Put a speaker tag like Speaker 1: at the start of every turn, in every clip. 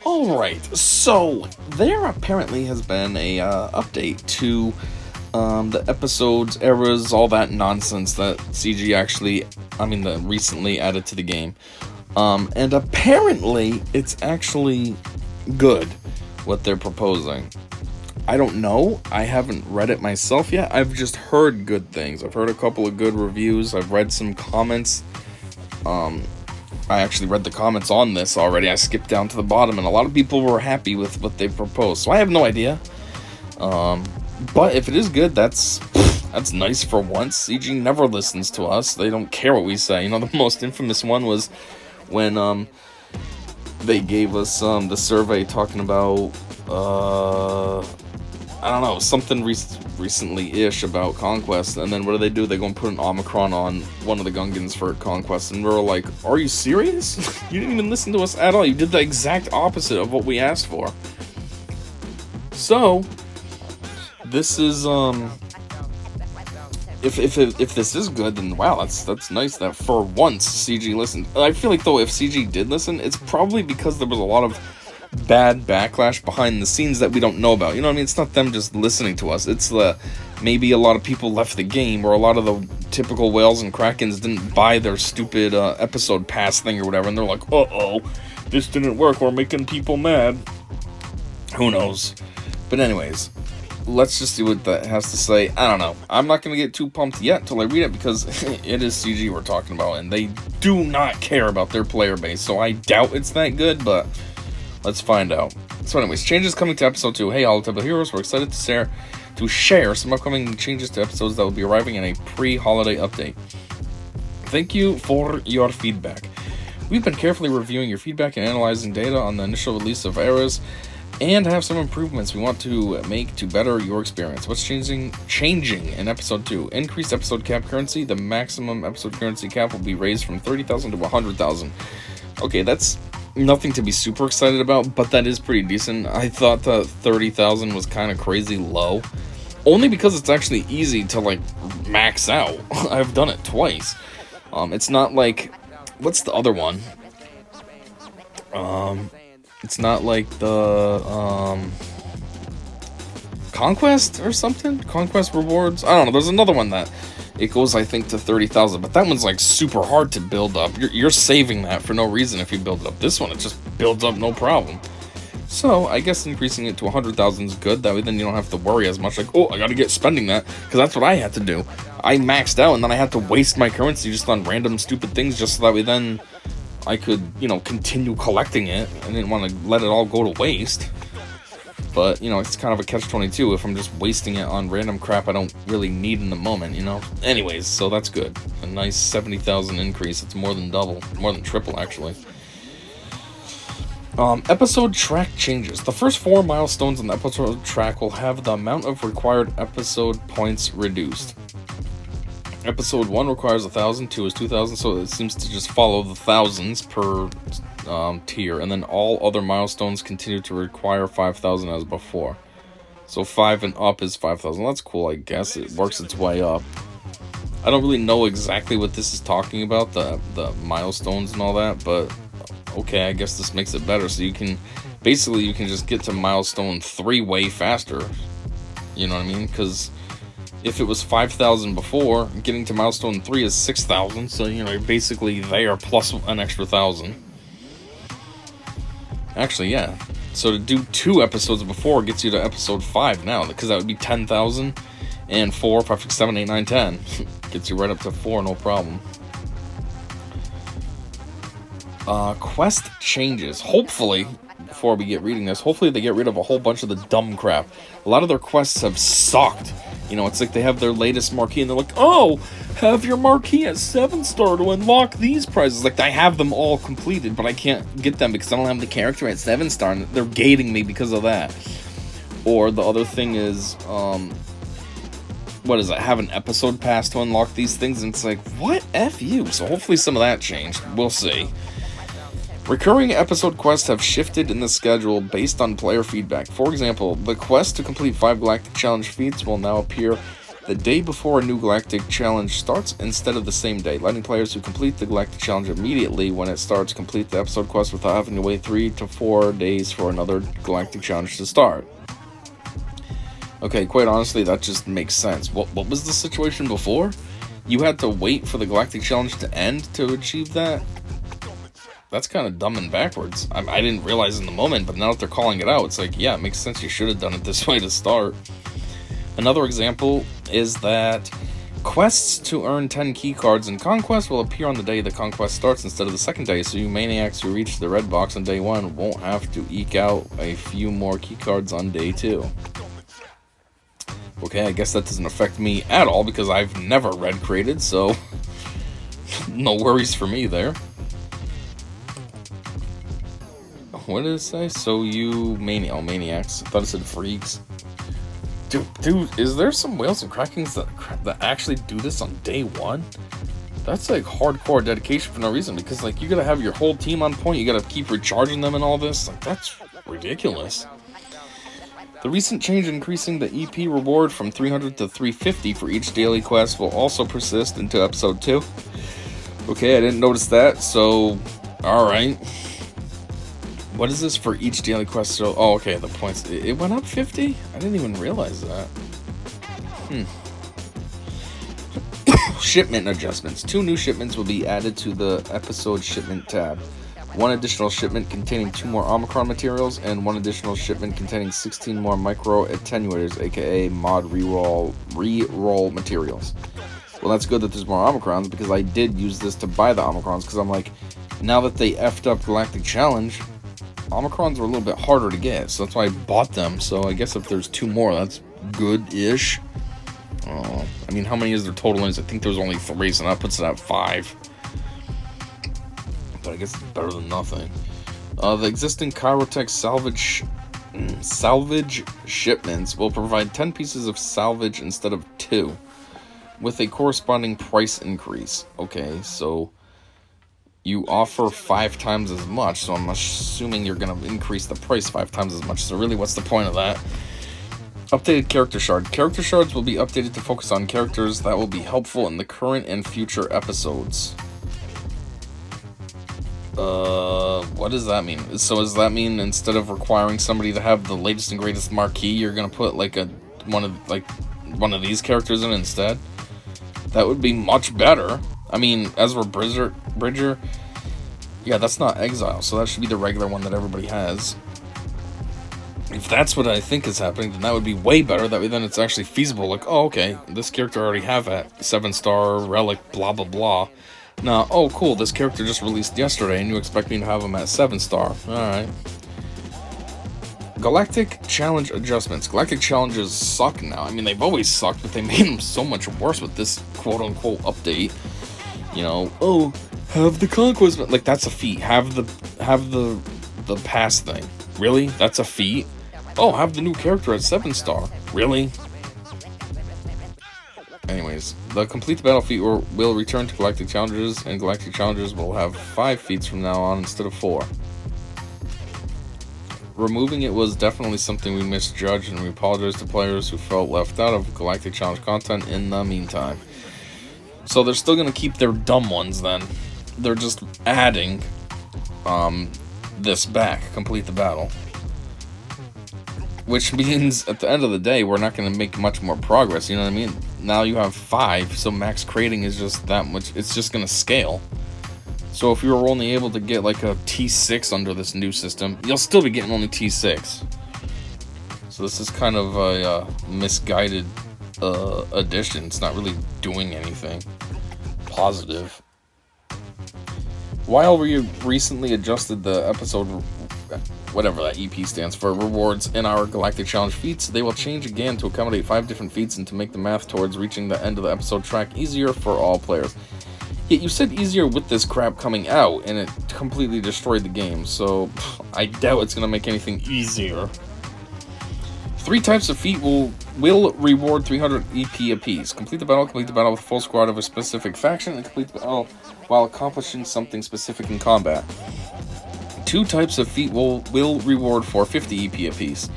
Speaker 1: Alright, so there apparently has been a update to the episodes, eras, all that nonsense that CG that recently added to the game. And apparently it's actually good what they're proposing. I don't know. I haven't read it myself yet. I've just heard good things. I've heard a couple of good reviews. I've read some comments. I actually read the comments on this already. I skipped down to the bottom, and a lot of people were happy with what they proposed. So I have no idea. But if it is good, that's nice for once. CG never listens to us. They don't care what we say. You know, the most infamous one was when they gave us the survey talking about I don't know, something recently-ish about Conquest, and then what do? They go and put an Omicron on one of the Gungans for Conquest, and we were like, are you serious? You didn't even listen to us at all. You did the exact opposite of what we asked for. So, this is, if this is good, then wow, that's nice that for once CG listened. I feel like, though, if CG did listen, it's probably because there was a lot of bad backlash behind the scenes that we don't know about. You know what I mean? It's not them just listening to us. It's maybe a lot of people left the game, or a lot of the typical whales and krakens didn't buy their stupid episode pass thing or whatever, and they're like, uh-oh, this didn't work, we're making people mad. Who knows? But anyways, let's just see what that has to say. I don't know. I'm not going to get too pumped yet until I read it, because it is CG we're talking about, and they do not care about their player base, so I doubt it's that good, but let's find out. So anyways, changes coming to episode 2. Hey, all the heroes, we're excited to share some upcoming changes to episodes that will be arriving in a pre-holiday update. Thank you for your feedback. We've been carefully reviewing your feedback and analyzing data on the initial release of eras, and have some improvements we want to make to better your experience. What's changing in episode 2? Increased episode cap currency. The maximum episode currency cap will be raised from 30,000 to 100,000. Okay, that's nothing to be super excited about, but that is pretty decent. I thought that 30,000 was kind of crazy low, only because it's actually easy to like max out. I've done it twice. It's not like, what's the other one? It's not like the Conquest or something? Conquest rewards? I don't know. There's another one that it goes, I think, to 30,000, but that one's like super hard to build up. You're saving that for no reason if you build it up. This one, it just builds up no problem. So I guess increasing it to 100,000 is good. That way then you don't have to worry as much like, oh, I gotta get spending that, because that's what I had to do. I maxed out, and then I had to waste my currency just on random stupid things, just so that way then I could, continue collecting it. I didn't want to let it all go to waste. But, it's kind of a catch-22 if I'm just wasting it on random crap I don't really need in the moment, Anyways, so that's good. A nice 70,000 increase. It's more than double. More than triple, actually. Episode track changes. The first 4 milestones on the episode track will have the amount of required episode points reduced. Episode 1 requires 1,000, 2 is 2,000, so it seems to just follow the thousands per tier, and then all other milestones continue to require 5,000 as before. So 5 and up is 5,000. That's cool, I guess. It works its way up. I don't really know exactly what this is talking about, the milestones and all that, but okay, I guess this makes it better. So you can just get to milestone 3 way faster. You know what I mean? Because if it was 5,000 before, getting to milestone 3 is 6,000, so you're basically there plus an extra 1,000. Actually, yeah. So to do 2 episodes before gets you to episode 5 now, because that would be 10,000, and 4, 5, 6, 7, 8, 9, 10. Gets you right up to 4, no problem. Quest changes. Hopefully, before we get reading this, hopefully they get rid of a whole bunch of the dumb crap. A lot of their quests have sucked. It's like they have their latest marquee and they're like, oh, have your marquee at 7-star to unlock these prizes. Like, I have them all completed, but I can't get them because I don't have the character at 7-star, and they're gating me because of that. Or the other thing is, what is it? Have an episode pass to unlock these things, and it's like, what? F you. So hopefully some of that changed. We'll see. Recurring episode quests have shifted in the schedule based on player feedback. For example, the quest to complete 5 Galactic Challenge feats will now appear the day before a new Galactic Challenge starts instead of the same day, letting players who complete the Galactic Challenge immediately when it starts complete the episode quest without having to wait 3 to 4 days for another Galactic Challenge to start. Okay, quite honestly, that just makes sense. What was the situation before? You had to wait for the Galactic Challenge to end to achieve that? That's kind of dumb and backwards. I didn't realize in the moment, but now that they're calling it out, it's like, yeah, it makes sense. You should have done it this way to start. Another example is that quests to earn 10 keycards in Conquest will appear on the day the Conquest starts instead of the second day, so you maniacs who reach the red box on day 1 won't have to eke out a few more keycards on day 2. Okay, I guess that doesn't affect me at all because I've never red created, so no worries for me there. What did it say? So you maniacs. I thought it said freaks. Dude, is there some whales and krakens that actually do this on day 1? That's like hardcore dedication for no reason, because like you gotta have your whole team on point, you gotta keep recharging them and all this. Like, that's ridiculous. The recent change increasing the EP reward from 300 to 350 for each daily quest will also persist into episode 2. Okay, I didn't notice that, so alright. What is this for each daily quest? So, oh, okay, the points. It went up 50? I didn't even realize that. Shipment adjustments. 2 new shipments will be added to the episode shipment tab. 1 additional shipment containing 2 more Omicron materials, and 1 additional shipment containing 16 more micro attenuators, aka mod reroll materials. Well, that's good that there's more Omicrons, because I did use this to buy the Omicrons, because I'm like, now that they effed up Galactic Challenge, Omicrons were a little bit harder to get, so that's why I bought them. So I guess if there's 2 more, that's good-ish. I mean, how many is there total? I think there's only 3, so that puts it at 5. But I guess it's better than nothing. The existing Chirotech salvage shipments will provide 10 pieces of salvage instead of 2, with a corresponding price increase. Okay, so you offer 5 times as much, so I'm assuming you're going to increase the price 5 times as much. So really, what's the point of that? Updated character shard. Character shards will be updated to focus on characters that will be helpful in the current and future episodes. What does that mean? So does that mean instead of requiring somebody to have the latest and greatest marquee, you're gonna put like one of these characters in instead? That would be much better. I mean, Ezra Bridger, yeah, that's not Exile, so that should be the regular one that everybody has. If that's what I think is happening, then that would be way better. That way, then it's actually feasible. Like, oh, okay, this character I already have at 7-star relic, blah blah blah. Now, oh cool, this character just released yesterday, and you expect me to have him at 7-star. Alright. Galactic Challenge adjustments. Galactic Challenges suck now. I mean, they've always sucked, but they made them so much worse with this quote-unquote update. You know, oh, have the Conquest... Like, that's a feat. Have the pass thing. Really? That's a feat? Oh, have the new character at 7-star. Really? Anyways, the complete the battle feat will return to Galactic Challenges, and Galactic Challenges will have 5 feats from now on instead of 4. Removing it was definitely something we misjudged, and we apologize to players who felt left out of Galactic Challenge content in the meantime. So they're still going to keep their dumb ones then. They're just adding this back, complete the battle. Which means, at the end of the day, we're not going to make much more progress, you know what I mean? Now you have 5, so max creating is just that much, it's just going to scale. So if you were only able to get like a T6 under this new system, you'll still be getting only T6. So this is kind of a misguided addition. It's not really doing anything positive. While we recently adjusted the episode, whatever that EP stands for, rewards in our Galactic Challenge feats, they will change again to accommodate 5 different feats and to make the math towards reaching the end of the episode track easier for all players. Yet you said easier with this crap coming out, and it completely destroyed the game, so I doubt it's going to make anything easier. 3 types of feat will reward 300 EP apiece. Complete the battle with a full squad of a specific faction, and complete the battle while accomplishing something specific in combat. 2 types of feat will reward 450 EP apiece.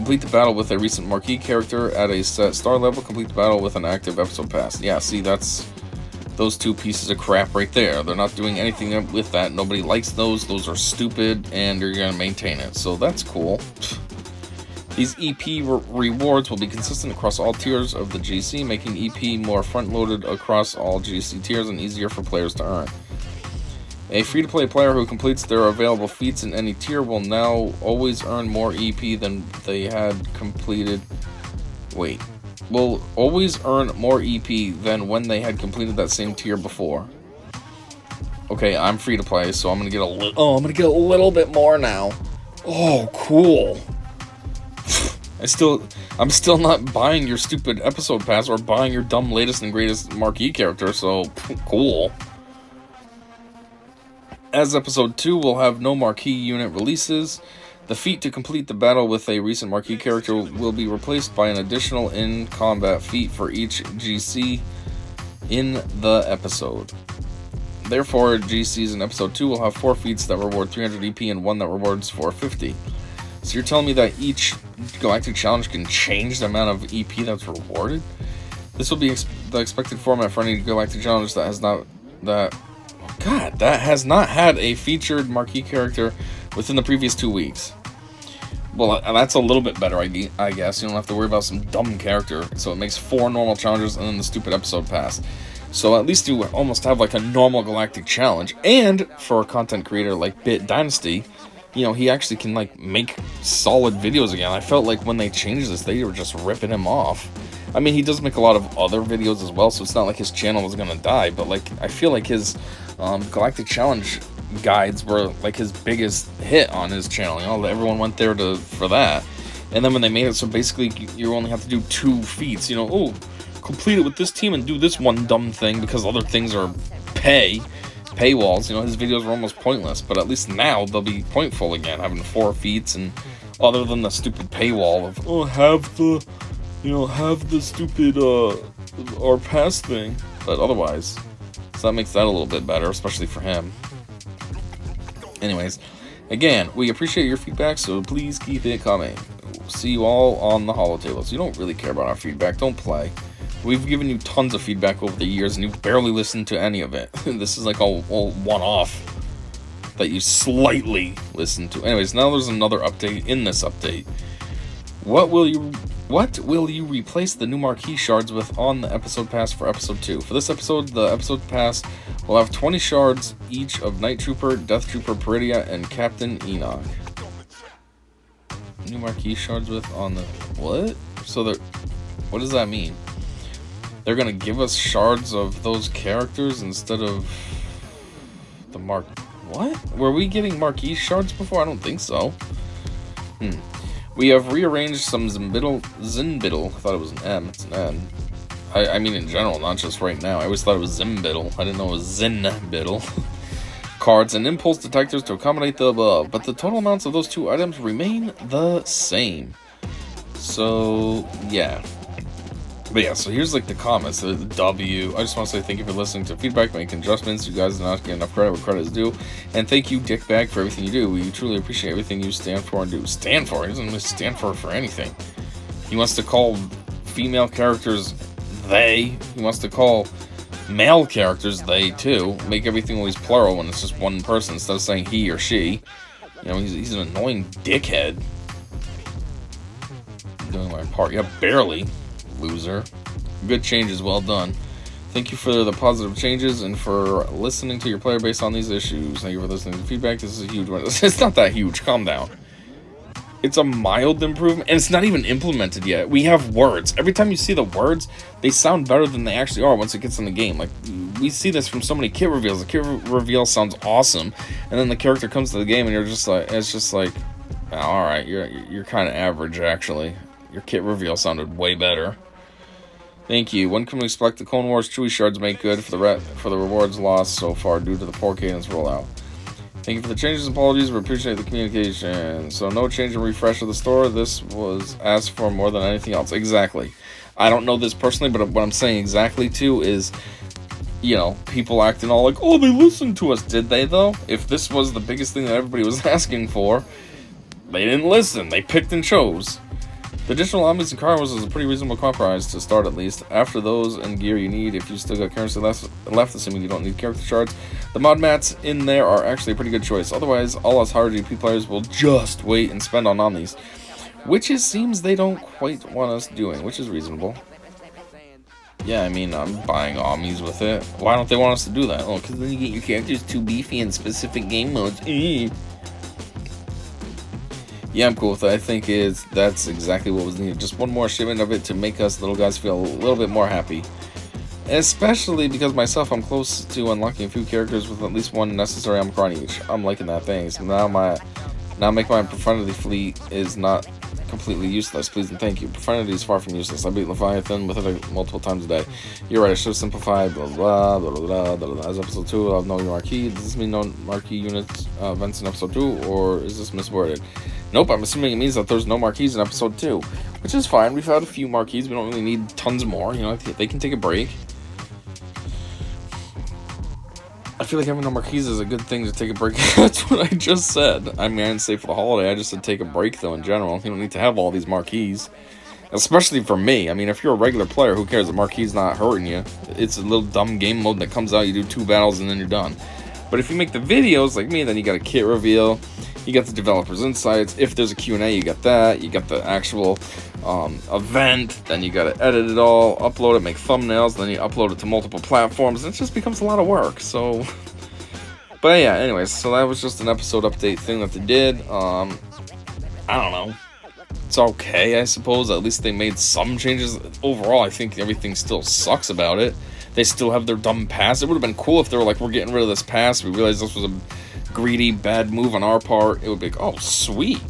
Speaker 1: Complete the battle with a recent marquee character at a set star level. Complete the battle with an active episode pass. Yeah, see, that's those two pieces of crap right there. They're not doing anything with that. Nobody likes those. Those are stupid, and you're going to maintain it. So that's cool. These EP rewards will be consistent across all tiers of the GC, making EP more front-loaded across all GC tiers and easier for players to earn. A free-to-play player who completes their available feats in any tier will now always earn more EP than they had completed. Will always earn more EP than when they had completed that same tier before. Okay, I'm free-to-play, so I'm gonna get a little bit more now. Oh, cool. I'm still not buying your stupid episode pass or buying your dumb latest and greatest marquee character, so cool. As episode 2 will have no marquee unit releases, the feat to complete the battle with a recent marquee character will be replaced by an additional in-combat feat for each GC in the episode. Therefore, GCs in episode 2 will have 4 feats that reward 300 EP and 1 that rewards 450. So you're telling me that each Galactic Challenge can change the amount of EP that's rewarded? This will be the expected format for any Galactic Challenge that has not had a featured marquee character within the previous 2 weeks. Well, that's a little bit better, I guess. You don't have to worry about some dumb character. So it makes 4 normal challenges and then the stupid episode pass. So at least you almost have like a normal Galactic Challenge. And for a content creator like Bit Dynasty, you know, he actually can like make solid videos again. I felt like when they changed this, they were just ripping him off. I mean, he does make a lot of other videos as well, so it's not like his channel was gonna die, but like I feel like his Galactic Challenge guides were like his biggest hit on his channel. You know, everyone went there for that. And then when they made it so basically you only have to do 2 feats, you know, oh, complete it with this team and do this one dumb thing because other things are paywalls. You know, his videos were almost pointless, but at least now they'll be pointful again, having 4 feats, and other than the stupid paywall of have the stupid or pass thing, but otherwise, so that makes that a little bit better, especially for him. Anyways, again, we appreciate your feedback, so please keep it coming. See you all on the holotables. You don't really care about our feedback, don't play. We've given you tons of feedback over the years, and you've barely listened to any of it. This is like a one-off that you slightly listened to. Anyways, now there's another update in this update. What will you replace the new marquee shards with on the episode pass for episode 2? For this episode, the episode pass will have 20 shards each of Night Trooper, Death Trooper Peridia, and Captain Enoch. New marquee shards with on the... What? What does that mean? They're gonna give us shards of those characters instead of the What? Were we getting marquee shards before? I don't think so. We have rearranged some Zinbiddle. I thought it was an M. It's an N. I mean in general, not just right now. I always thought it was Zinbiddle. I didn't know it was Zinbiddle. Cards and impulse detectors to accommodate the above, but the total amounts of those 2 items remain the same. So, yeah. But yeah, so here's like the comments, the W. I just want to say thank you for listening to feedback, making adjustments. You guys do not get enough credit where credit is due. And thank you, Dickbag, for everything you do. We truly appreciate everything you stand for and do. Stand for? He doesn't really stand for anything. He wants to call female characters they. He wants to call male characters they, too. Make everything always plural when it's just one person instead of saying he or she. You know, he's an annoying dickhead. I'm doing my part. Yeah, barely. Loser. Good changes, well done. Thank you for the positive changes and for listening to your player base on these issues. Thank you for listening to feedback. This is a huge one. It's not that huge. Calm down. It's a mild improvement, and it's not even implemented yet. We have words. Every time you see the words, they sound better than they actually are once it gets in the game. Like, we see this from so many kit reveals. The kit reveal sounds awesome, and then the character comes to the game, and you're just like, it's just like, oh, all right, you're kind of average, actually. Your kit reveal sounded way better. Thank you. When can we expect the Clone Wars Chewie shards make good for the rewards lost so far due to the poor cadence rollout? Thank you for the changes and apologies. We appreciate the communication. So no change and refresh of the store. This was asked for more than anything else. Exactly. I don't know this personally, but what I'm saying exactly to is, you know, people acting all like, oh, they listened to us. Did they, though? If this was the biggest thing that everybody was asking for, they didn't listen. They picked and chose. The additional omnis and cars is a pretty reasonable compromise to start at least. After those and gear you need, if you still got currency left, assuming you don't need character shards, the mod mats in there are actually a pretty good choice. Otherwise, all us hard GP players will just wait and spend on omnis, which it seems they don't quite want us doing, which is reasonable. Yeah, I mean, I'm buying omnis with it. Why don't they want us to do that? Oh, because then you get your characters too beefy in specific game modes. Yeah, I'm cool with it. I think that's exactly what was needed. Just one more shipment of it to make us little guys feel a little bit more happy. Especially because myself, I'm close to unlocking a few characters with at least one necessary Omicron each. I'm liking that thing. So now make my profundity fleet is not completely useless. Please and thank you. Profundity is far from useless. I beat Leviathan with it multiple times a day. You're right, I should have simplified, blah, blah, blah, blah, blah, blah. As episode 2 of Know Your Marquee, does this mean no marquee units events in episode 2, or is this misworded? Nope, I'm assuming it means that there's no marquees in episode 2, which is fine. We've had a few marquees. We don't really need tons more. You know, they can take a break. I feel like having no marquees is a good thing to take a break. That's what I just said. I mean, I didn't say for the holiday. I just said take a break, though, in general. You don't need to have all these marquees. Especially for me. I mean, if you're a regular player, who cares? The marquee's not hurting you. It's a little dumb game mode that comes out. You do 2 battles, and then you're done. But if you make the videos like me, then you got a kit reveal. You got the developer's insights. If there's a Q&A, you got that. You got the actual event. Then you got to edit it all, upload it, make thumbnails. Then you upload it to multiple platforms. It just becomes a lot of work. So, but yeah. Anyways, so that was just an episode update thing that they did. I don't know. It's okay, I suppose. At least they made some changes. Overall, I think everything still sucks about it. They still have their dumb pass. It would have been cool if they were like, we're getting rid of this pass. We realized this was a greedy, bad move on our part. It would be like, oh, sweet.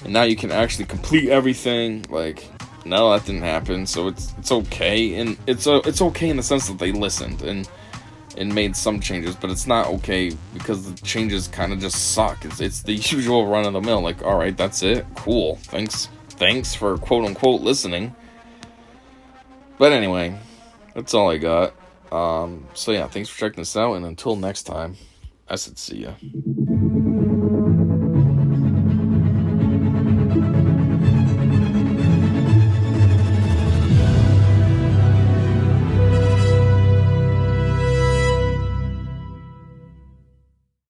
Speaker 1: And now you can actually complete everything. Like, no, that didn't happen. So it's okay. And it's okay in the sense that they listened and made some changes. But it's not okay because the changes kind of just suck. It's the usual run of the mill. Like, all right, that's it. Cool. Thanks for quote unquote listening. But anyway, that's all I got. So yeah, thanks for checking this out. And until next time, I said see ya.